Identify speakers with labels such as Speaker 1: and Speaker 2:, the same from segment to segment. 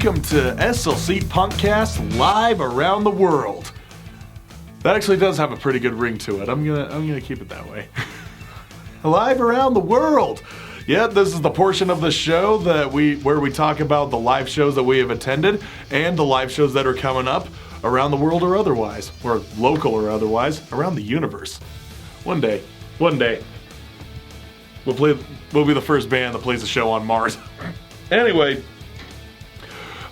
Speaker 1: welcome to SLC Punkcast live around the world. That actually does have a pretty good ring to it. I'm gonna keep it that way. Live around the world. Yeah, this is the portion of the show where we talk about the live shows that we have attended and the live shows that are coming up around the world or otherwise, or local or otherwise, around the universe. One day, we'll be the first band that plays a show on Mars. Anyway,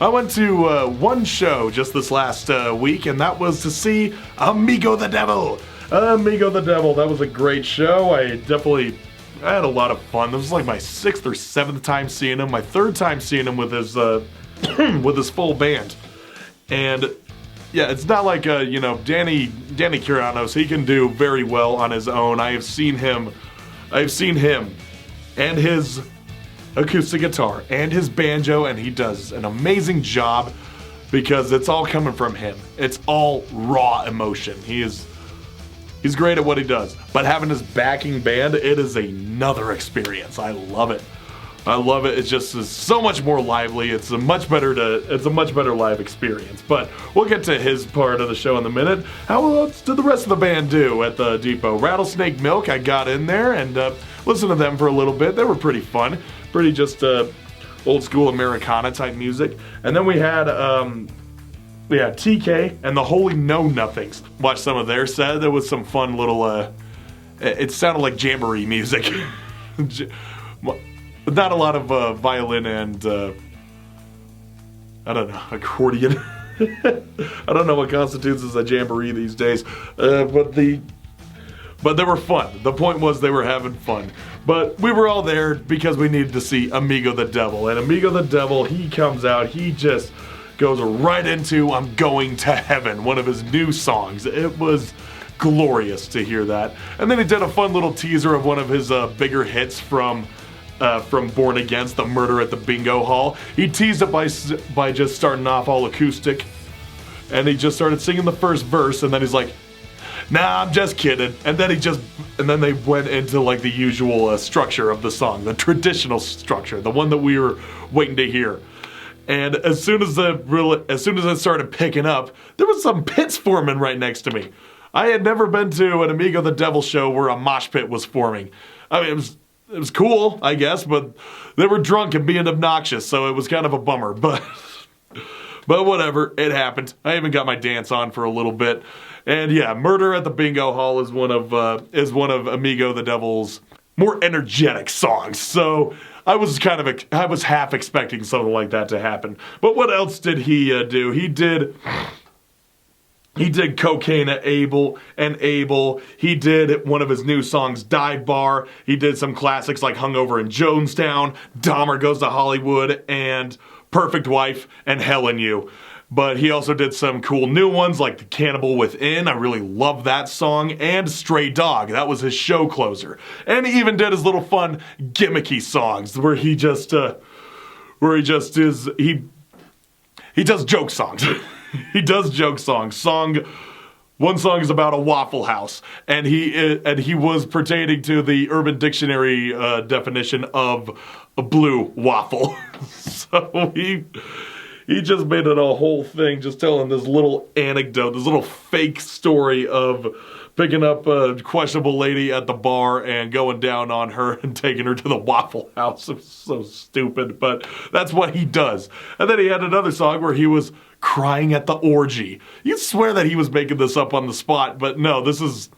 Speaker 1: I went to one show just this last week, and that was to see Amigo the Devil. Amigo the Devil, that was a great show. I had a lot of fun. This was like my 6th or 7th time seeing him, my 3rd time seeing him with his with his full band. And yeah, it's not like Danny Curanos, he can do very well on his own. I have seen him and his acoustic guitar and his banjo, and he does an amazing job because it's all coming from him. It's all raw emotion. He's great at what he does, but having his backing band, it is another experience. I love it. It's just so much more lively. It's a much better live experience. But we'll get to his part of the show in a minute. How else did the rest of the band do at the depot? Rattlesnake Milk, I got in there and listened to them for a little bit. They were pretty fun. Pretty just old school Americana type music. And then we had TK and the Holy Know Nothings. Watched some of their set. There was some fun little it sounded like jamboree music. Not a lot of violin and accordion. I don't know what constitutes as a jamboree these days. But they were fun. The point was they were having fun. But we were all there because we needed to see Amigo the Devil. And Amigo the Devil, he comes out, he just goes right into I'm Going to Heaven, one of his new songs. It was glorious to hear that. And then he did a fun little teaser of one of his bigger hits from Born Against, the Murder at the Bingo Hall. He teased it by just starting off all acoustic. And he just started singing the first verse, and then he's like, nah, I'm just kidding. And then they went into like the usual structure of the song, the traditional structure, the one that we were waiting to hear. And as soon as it started picking up, there was some pits forming right next to me. I had never been to an Amigo the Devil show where a mosh pit was forming. I mean, it was cool, I guess, but they were drunk and being obnoxious, so it was kind of a bummer. But whatever, it happened. I even got my dance on for a little bit. And yeah, Murder at the Bingo Hall is one of Amigo the Devil's more energetic songs. So I was half expecting something like that to happen. But what else did he do? He did Cocaine and Abel. He did one of his new songs, Dive Bar. He did some classics like Hungover in Jonestown, Dahmer Goes to Hollywood, and Perfect Wife, and Hell in You. But he also did some cool new ones like The Cannibal Within. I really love that song. And Stray Dog. That was his show closer. And he even did his little fun gimmicky songs where he does joke songs. He does joke songs. One song is about a Waffle House, and he was pertaining to the Urban Dictionary definition of a blue waffle. So he just made it a whole thing, just telling this little anecdote, this little fake story of picking up a questionable lady at the bar and going down on her and taking her to the Waffle House. It was so stupid, but that's what he does. And then he had another song where he was crying at the orgy. You'd swear that he was making this up on the spot, but no, this is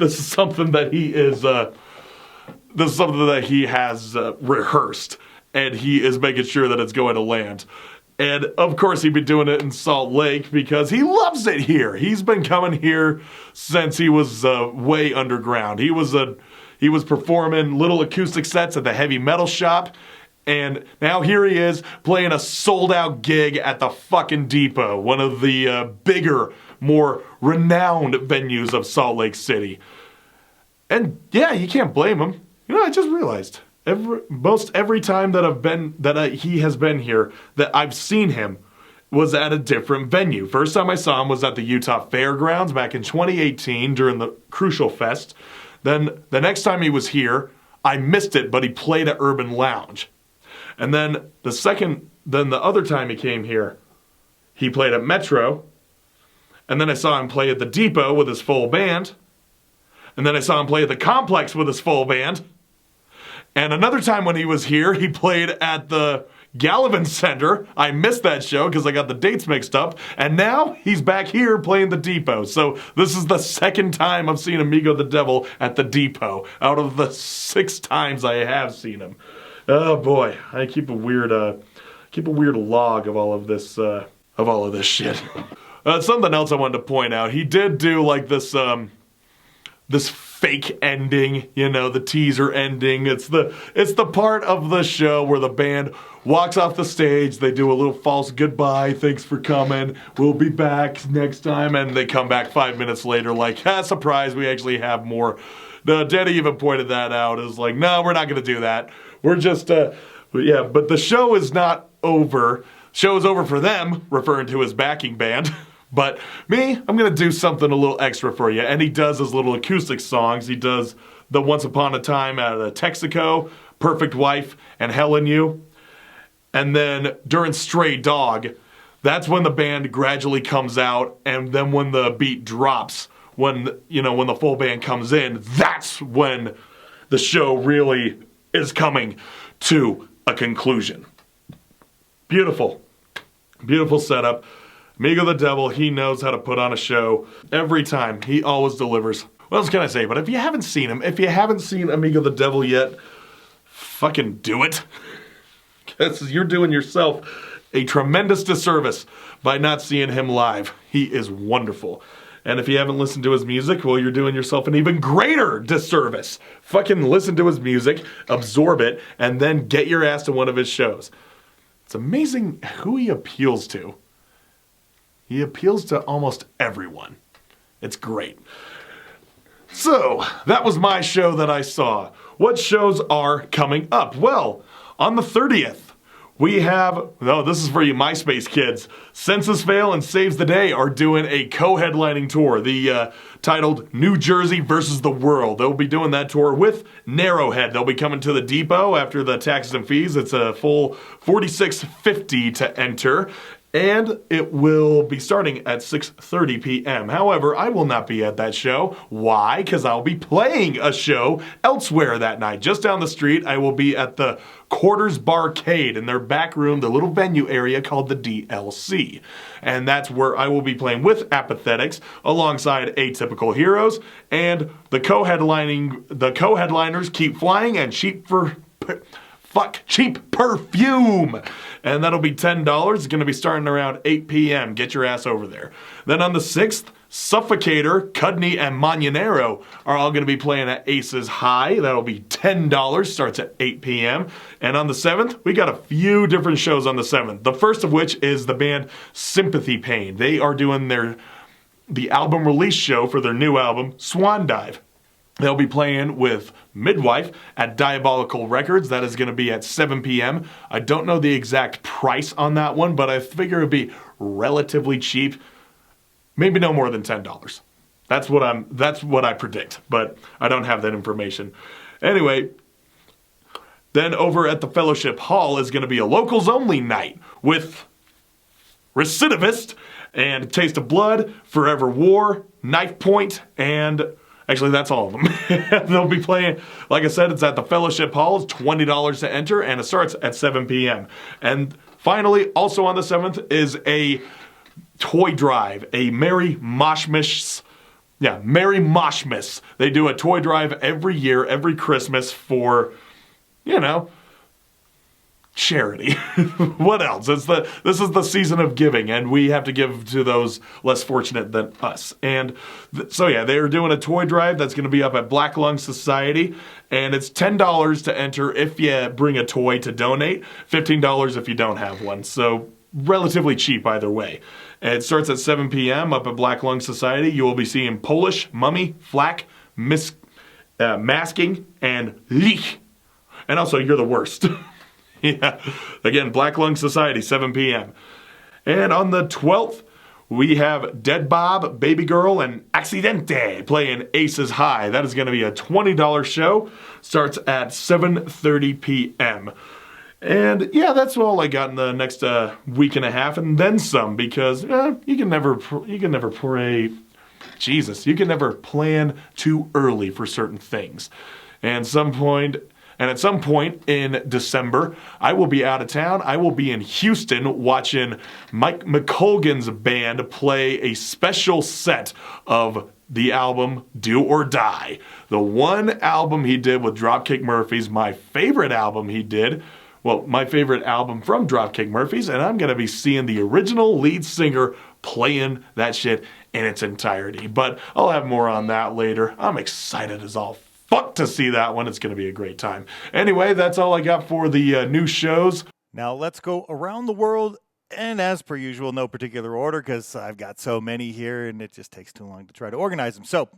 Speaker 1: something that he is this is something that he has rehearsed, and he is making sure that it's going to land. And of course he'd been doing it in Salt Lake because he loves it here. He's been coming here since he was way underground. He was performing little acoustic sets at the Heavy Metal Shop. And now here he is playing a sold-out gig at the fucking Depot, one of the bigger, more renowned venues of Salt Lake City. And yeah, you can't blame him. You know, I just realized every time that he has been here that I've seen him was at a different venue. First time I saw him was at the Utah Fairgrounds back in 2018 during the Crucial Fest. Then the next time he was here, I missed it, but he played at Urban Lounge. And then the other time he came here, he played at Metro. And then I saw him play at the Depot with his full band. And then I saw him play at the Complex with his full band. And another time when he was here, he played at the Gallivan Center. I missed that show because I got the dates mixed up. And now he's back here playing the Depot. So this is the second time I've seen Amigo the Devil at the Depot out of the 6 times I have seen him. Oh boy, I keep a weird log of all of this shit. Something else I wanted to point out. He did do like this fake ending, the teaser ending. It's the part of the show where the band walks off the stage, they do a little false goodbye, thanks for coming, we'll be back next time, and they come back 5 minutes later like, surprise, we actually have more. Denny even pointed that out, is like, no, we're not gonna do that. We're just, but the show is not over. Show is over for them, referring to his backing band. But me, I'm going to do something a little extra for you. And he does his little acoustic songs. He does the Once Upon a Time at Texaco, Perfect Wife, and Hell in You. And then during Stray Dog, that's when the band gradually comes out. And then when the beat drops, when the full band comes in, that's when the show really is coming to a conclusion. Beautiful. Beautiful setup. Amigo the Devil, he knows how to put on a show. Every time, he always delivers. What else can I say? But if you haven't seen him, if you haven't seen Amigo the Devil yet, fucking do it. Because you're doing yourself a tremendous disservice by not seeing him live. He is wonderful. And if you haven't listened to his music, well, you're doing yourself an even greater disservice. Fucking listen to his music, absorb it, and then get your ass to one of his shows. It's amazing who he appeals to. He appeals to almost everyone. It's great. So, that was my show that I saw. What shows are coming up? Well, on the 30th, we have, this is for you MySpace kids, Census Fail and Saves the Day are doing a co-headlining tour, titled New Jersey versus the World. They'll be doing that tour with Narrowhead. They'll be coming to the Depot after the taxes and fees. It's a full $46.50 to enter. And it will be starting at 6:30 p.m. However, I will not be at that show. Why? Because I'll be playing a show elsewhere that night. Just down the street, I will be at the Quarters Barcade in their back room, the little venue area called the DLC. And that's where I will be playing with Apathetics alongside Atypical Heroes. And the co-headliners Keep Flying and Cheap Perfume. And that'll be $10. It's going to be starting around 8 p.m. Get your ass over there. Then on the 6th, Suffocator, Cudney, and Manionero are all going to be playing at Aces High. That'll be $10. Starts at 8 p.m. And on the 7th, we got a few different shows on the 7th. The first of which is the band Sympathy Pain. They are doing the album release show for their new album, Swan Dive. They'll be playing with Midwife at Diabolical Records. That is going to be at 7 p.m. I don't know the exact price on that one, but I figure it'd be relatively cheap. Maybe no more than $10. That's what I predict, but I don't have that information. Anyway, then over at the Fellowship Hall is going to be a locals only night with Recidivist and Taste of Blood, Forever War, Knife Point, and actually, that's all of them. They'll be playing, like I said, it's at the Fellowship Hall. It's $20 to enter, and it starts at 7 p.m. And finally, also on the 7th, is a toy drive, a Merry Moshmas. Yeah, Merry Moshmas. They do a toy drive every year, every Christmas for, charity. What else? This is the season of giving, and we have to give to those less fortunate than us. And they are doing a toy drive that's going to be up at Black Lung Society, and it's $10 to enter if you bring a toy to donate, $15 if you don't have one. So relatively cheap either way. And it starts at 7 p.m. up at Black Lung Society. You will be seeing Polish, Mummy, Flak, Masking, and Leech. And also, You're the Worst. Yeah, again, Black Lung Society, 7 p.m. And on the 12th, we have Dead Bob, Baby Girl, and Accidente playing Aces High. That is going to be a $20 show. Starts at 7:30 p.m. And yeah, that's all I got in the next week and a half, and then some, because you can never pray. Jesus, you can never plan too early for certain things. And at some point in December, I will be out of town. I will be in Houston watching Mike McColgan's band play a special set of the album Do or Die. The one album he did with Dropkick Murphys, my favorite album he did. Well, my favorite album from Dropkick Murphys, and I'm going to be seeing the original lead singer playing that shit in its entirety. But I'll have more on that later. I'm excited as all fuck to see that one. It's going to be a great time. Anyway, that's all I got for the new shows.
Speaker 2: Now let's go around the world, and as per usual, no particular order, because I've got so many here, and it just takes too long to try to organize them. So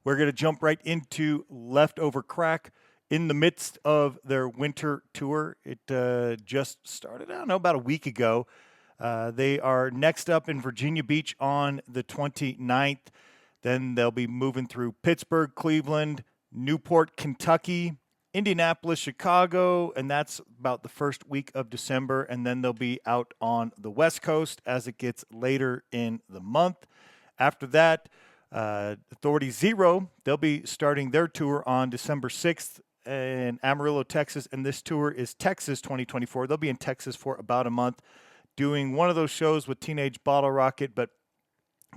Speaker 2: we're going to jump right into Leftover Crack. In the midst of their winter tour, it just started, I don't know, about a week ago. They are next up in Virginia Beach on the 29th. Then they'll be moving through Pittsburgh, Cleveland, Newport, Kentucky, Indianapolis, Chicago, and that's about the first week of December. And then they'll be out on the West Coast as it gets later in the month. After that, Authority Zero, they'll be starting their tour on December 6th. In Amarillo, Texas, and this tour is Texas 2024. They'll be in Texas for about a month, doing one of those shows with Teenage Bottle Rocket, but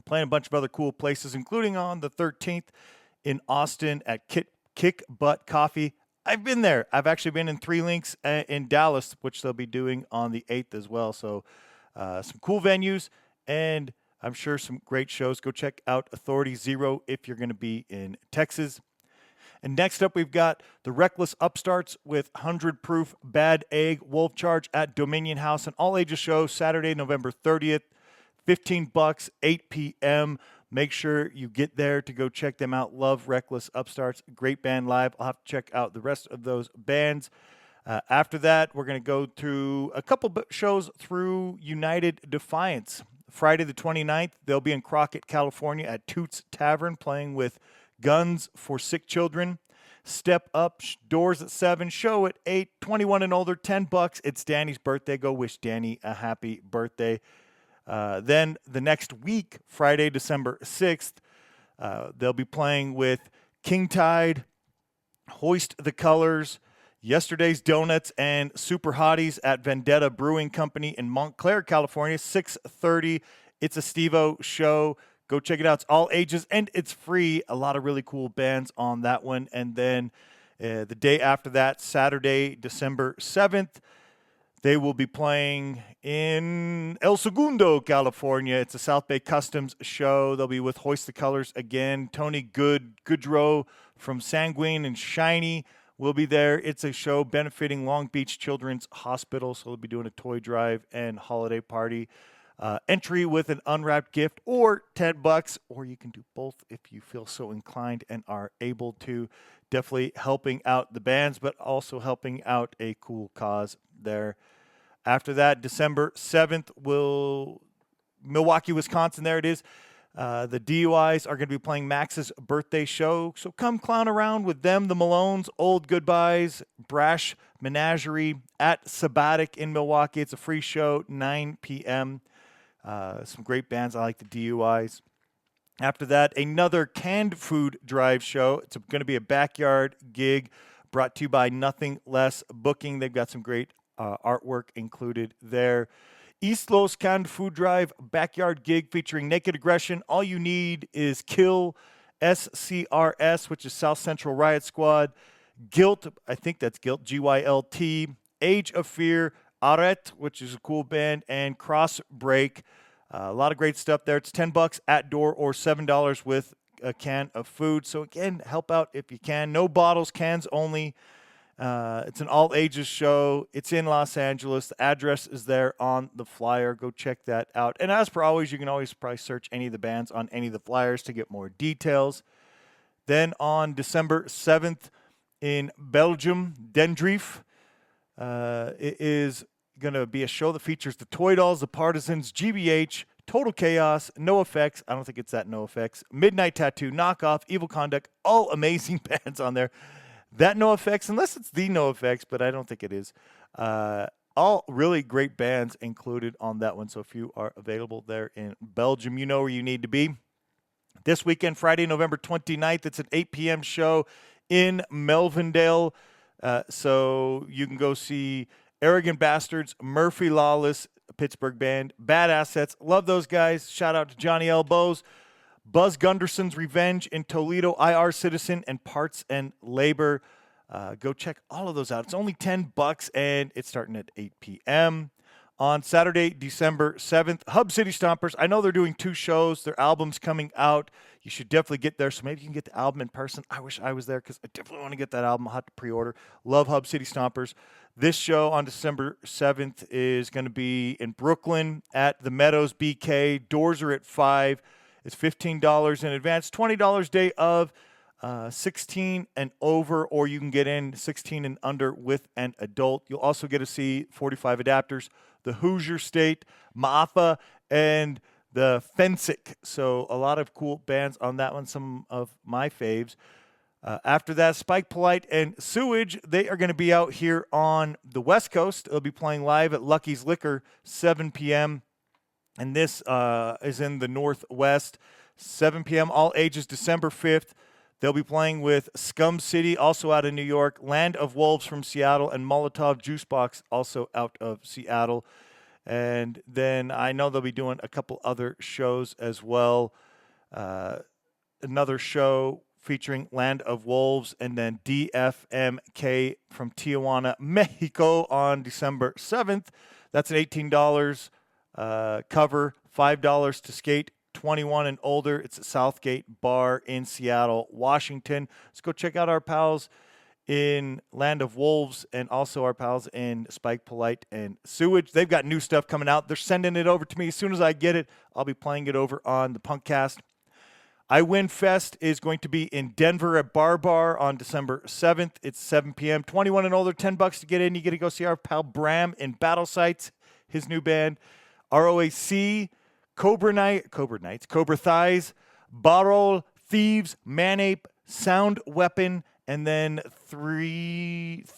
Speaker 2: playing a bunch of other cool places, including on the 13th in Austin at Kick Butt Coffee. I've been there. I've actually been in Three Links in Dallas, which they'll be doing on the 8th as well. So some cool venues, and I'm sure some great shows. Go check out Authority Zero if you're going to be in Texas. And next up, we've got the Reckless Upstarts with 100 Proof Bad Egg Wolf Charge at Dominion House, an all-ages show, Saturday, November 30th, $15, 8 p.m. Make sure you get there to go check them out. Love Reckless Upstarts. Great band live. I'll have to check out the rest of those bands. After that, we're going to go through a couple shows through United Defiance. Friday the 29th, they'll be in Crockett, California at Toots Tavern playing with Guns for Sick Children. Step Up, doors at 7, show at 8, 21 and older, $10. It's Danny's birthday. Go wish Danny a happy birthday. Then the next week, Friday, December 6th, they'll be playing with King Tide, Hoist the Colors, Yesterday's Donuts, and Super Hotties at Vendetta Brewing Company in Montclair, California, 6:30. It's a Steve-O show. Go check it out. It's all ages, and it's free. A lot of really cool bands on that one. And then the day after that, Saturday, December 7th, they will be playing in El Segundo, California. It's a South Bay Customs show. They'll be with Hoist the Colors again. Tony Goodrow from Sanguine and Shiny will be there. It's a show benefiting Long Beach Children's Hospital, so they'll be doing a toy drive and holiday party. Entry with an unwrapped gift or $10, or you can do both if you feel so inclined and are able to. Definitely helping out the bands, but also helping out a cool cause there. After that, December 7th, Milwaukee, Wisconsin, there it is. The DUIs are going to be playing Max's birthday show, so come clown around with them, the Malones, Old Goodbyes, Brash Menagerie at Sabbatic in Milwaukee. It's a free show, 9 p.m., some great bands. I like the DUIs. After that, another canned food drive show. It's going to be a backyard gig brought to you by Nothing Less Booking. They've got some great artwork included there. East Los Canned Food Drive backyard gig featuring Naked Aggression. All you need is Kill, SCRS, which is South Central Riot Squad, Guilt, I think that's Guilt, GYLT, Age of Fear, Arret, which is a cool band, and Cross Break. A lot of great stuff there. It's $10 at door or $7 with a can of food. So again, help out if you can. No bottles, cans only. It's an all ages show. It's in Los Angeles. The address is there on the flyer. Go check that out. And as per always, you can always probably search any of the bands on any of the flyers to get more details. Then on December 7th in Belgium, Dendrief, it is going to be a show that features the Toy Dolls, the Partisans, GBH, Total Chaos, No Effects. I don't think it's that No Effects. Midnight Tattoo, Knockoff, Evil Conduct, all amazing bands on there. That NoFX, unless it's the NoFX, but I don't think it is. All really great bands included on that one. So if you are available there in Belgium, you know where you need to be. This weekend, Friday, November 29th, it's an 8 p.m. show in Melvindale. So you can go see Arrogant Bastards, Murphy Lawless, a Pittsburgh band, Bad Assets. Love those guys. Shout out to Johnny Elbows. Buzz Gunderson's Revenge in Toledo, IR Citizen, and Parts and Labor. Go check all of those out. It's only $10, and it's starting at 8 p.m. On Saturday, December 7th, Hub City Stompers. I know they're doing 2 shows. Their album's coming out. You should definitely get there, so maybe you can get the album in person. I wish I was there because I definitely want to get that album. I'll have to pre-order. Love Hub City Stompers. This show on December 7th is going to be in Brooklyn at the Meadows BK. Doors are at 5. It's $15 in advance, $20 day of, 16 and over, or you can get in 16 and under with an adult. You'll also get to see 45 Adapters, the Hoosier State, Maafa, and the Fensick. So a lot of cool bands on that one, some of my faves. After that, Spike Polite and Sewage, they are going to be out here on the West Coast. They'll be playing live at Lucky's Liquor, 7 p.m., and this is in the Northwest, 7 p.m., all ages, December 5th. They'll be playing with Scum City, also out of New York, Land of Wolves from Seattle, and Molotov Juicebox, also out of Seattle. And then I know they'll be doing a couple other shows as well. Another show featuring Land of Wolves, and then DFMK from Tijuana, Mexico on December 7th. That's an $18 cover, $5 to skate. 21 and older. It's at Southgate Bar in Seattle, Washington. Let's go check out our pals in Land of Wolves and also our pals in Spike Polite and Sewage. They've got new stuff coming out. They're sending it over to me. As soon as I get it, I'll be playing it over on the Punkcast. I Win Fest is going to be in Denver at Bar on December 7th. It's 7 p.m. 21 and older, $10 to get in. You get to go see our pal Bram in Battle Sites, his new band. ROAC, Cobra Thighs, Barrel, Thieves, Manape, Sound Weapon, and then Zebra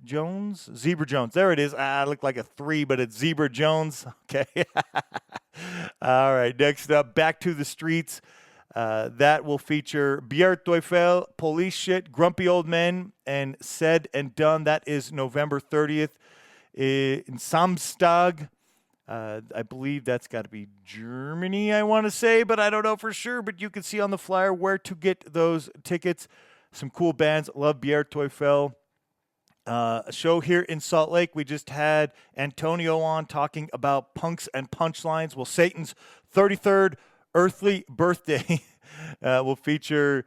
Speaker 2: Jones. There it is. I look like a 3, but it's Zebra Jones. Okay. All right. Next up, Back to the Streets. That will feature Bier Teufel, Police Shit, Grumpy Old Men, and Said and Done. That is November 30th in Samstag. I believe that's got to be Germany, I want to say, but I don't know for sure. But you can see on the flyer where to get those tickets. Some cool bands. Love Bier Teufel. A show here in Salt Lake. We just had Antonio on talking about punks and punchlines. Well, Satan's 33rd earthly birthday will feature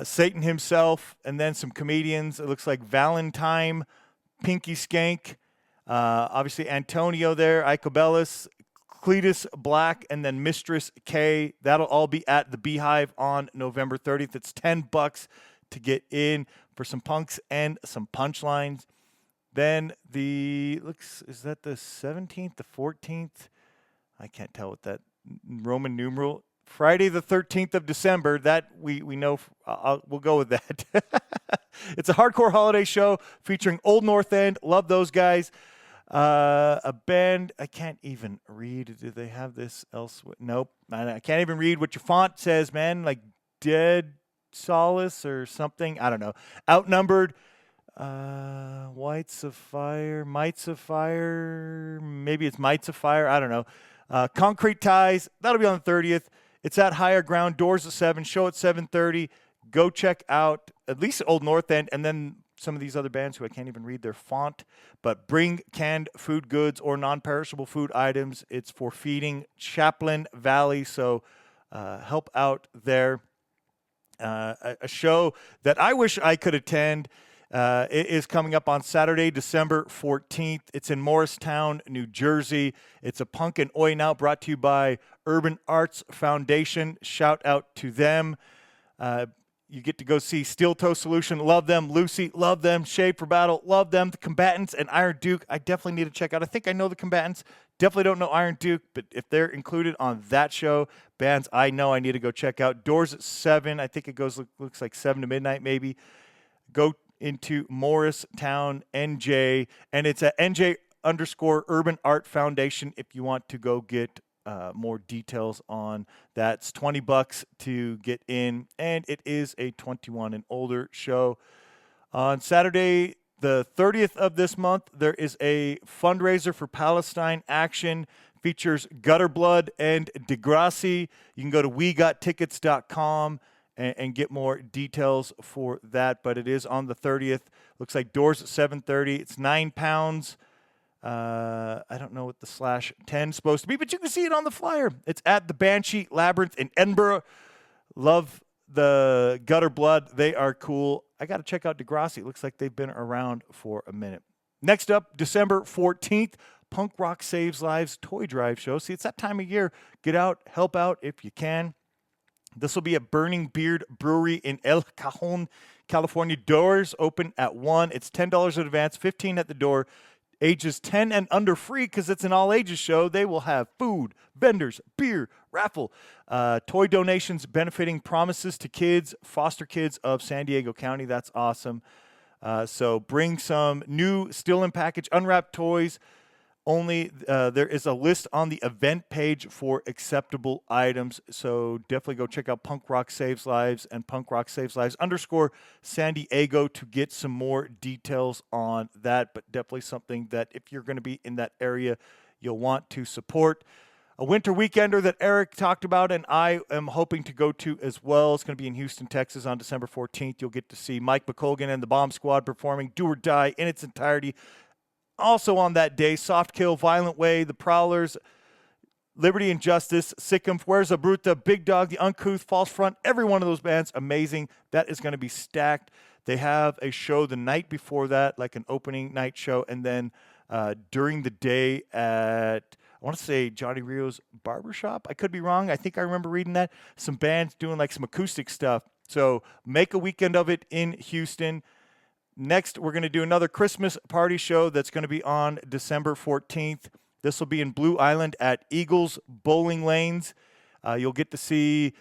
Speaker 2: Satan himself and then some comedians. It looks like Valentine, Pinky Skank, obviously Antonio there, Icobellis, Cletus Black, and then Mistress K. That'll all be at the Beehive on November 30th. It's $10 to get in for some punks and some punchlines. Then is that the 17th, the 14th? I can't tell what that Roman numeral. Friday the 13th of December. That we know. We'll go with that. It's a hardcore holiday show featuring Old North End. Love those guys. A band I can't even read. Do they have this elsewhere? Nope. I can't even read what your font says, man. Like Dead Solace or something. I don't know. Outnumbered. Mites of Fire. Maybe it's Mites of Fire. I don't know. Concrete Ties. That'll be on the 30th. It's at Higher Ground. Doors at 7. Show at 7:30. Go check out at least Old North End, and then some of these other bands who I can't even read their font. But bring canned food goods or non-perishable food items. It's for feeding Chaplain Valley, so help out there. A show that I wish I could attend. It is coming up on Saturday, December 14th. It's in Morristown, New Jersey. It's a punk and oi now brought to you by Urban Arts Foundation. Shout out to them. You get to go see Steel Toe Solution. Love them. Lucy. Love them. Shade for Battle. Love them. The Combatants and Iron Duke. I definitely need to check out. I think I know the Combatants. Definitely don't know Iron Duke, but if they're included on that show, bands I know I need to go check out. Doors at 7. I think it looks like 7 to midnight maybe. go into Morristown, NJ, and it's at NJ_Urban Art Foundation if you want to go get more details on that. It's $20 to get in, and it is a 21 and older show. On Saturday, the 30th of this month, there is a fundraiser for Palestine Action. Features Gutter Blood and Degrassi. You can go to wegottickets.com and get more details for that. But it is on the 30th. Looks like doors at 7:30. It's £9. I don't know what the /10 is supposed to be, but you can see it on the flyer. It's at the Banshee Labyrinth in Edinburgh. Love the Gutter Blood. They are cool. I got to check out Degrassi. It looks like they've been around for a minute. Next up, December 14th, Punk Rock Saves Lives Toy Drive Show. See, it's that time of year. Get out, help out if you can. This will be at Burning Beard Brewery in El Cajon, California. Doors open at 1. It's $10 in advance, $15 at the door. Ages 10 and under free because it's an all-ages show. They will have food, vendors, beer, raffle, toy donations benefiting Promises to Kids, foster kids of San Diego County. That's awesome. So bring some new, still in package, unwrapped toys. Only there is a list on the event page for acceptable items. So definitely go check out Punk Rock Saves Lives and Punk Rock Saves Lives _San Diego to get some more details on that. But definitely something that if you're going to be in that area, you'll want to support. A winter weekender that Eric talked about and I am hoping to go to as well. It's going to be in Houston, Texas on December 14th. You'll get to see Mike McColgan and the Bomb Squad performing Do or Die in its entirety. Also on that day, Soft Kill, Violent Way, The Prowlers, Liberty and Justice, Sikkim, Fuerza Bruta, Big Dog, The Uncouth, False Front, every one of those bands, amazing. That is going to be stacked. They have a show the night before that, like an opening night show, and then during the day at, I want to say Johnny Rio's Barbershop. I could be wrong. I think I remember reading that. Some bands doing like some acoustic stuff. So make a weekend of it in Houston. Next, we're going to do another Christmas party show that's going to be on December 14th. This will be in Blue Island at Eagles Bowling Lanes. You'll get to see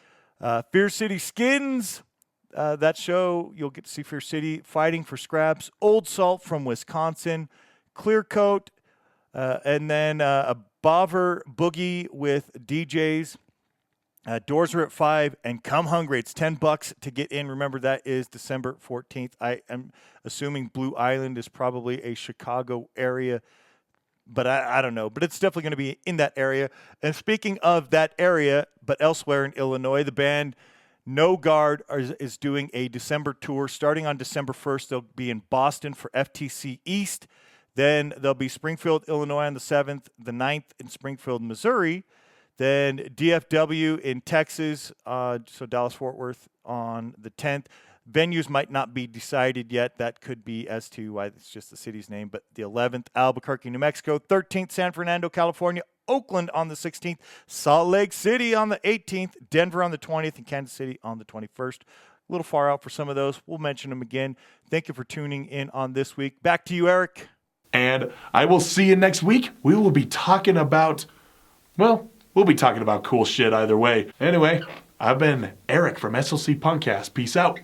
Speaker 2: Fear City Skins. That show, you'll get to see Fear City Fighting for Scraps, Old Salt from Wisconsin, Clear Coat, and then a Bover Boogie with DJs. Doors are at 5, and come hungry. It's $10 to get in. Remember, that is December 14th. I am assuming Blue Island is probably a Chicago area, but I don't know. But it's definitely going to be in that area. And speaking of that area, but elsewhere in Illinois, the band No Guard is doing a December tour. Starting on December 1st, they'll be in Boston for FTC East. Then they'll be Springfield, Illinois on the 7th, the 9th in Springfield, Missouri. Then DFW in Texas, so Dallas-Fort Worth on the 10th. Venues might not be decided yet. That could be as to why it's just the city's name. But the 11th, Albuquerque, New Mexico. 13th, San Fernando, California. Oakland on the 16th. Salt Lake City on the 18th. Denver on the 20th. And Kansas City on the 21st. A little far out for some of those. We'll mention them again. Thank you for tuning in on this week. Back to you, Eric.
Speaker 1: And I will see you next week. We will be talking about, well, we'll be talking about cool shit either way. Anyway, I've been Eric from SLC Punkcast. Peace out.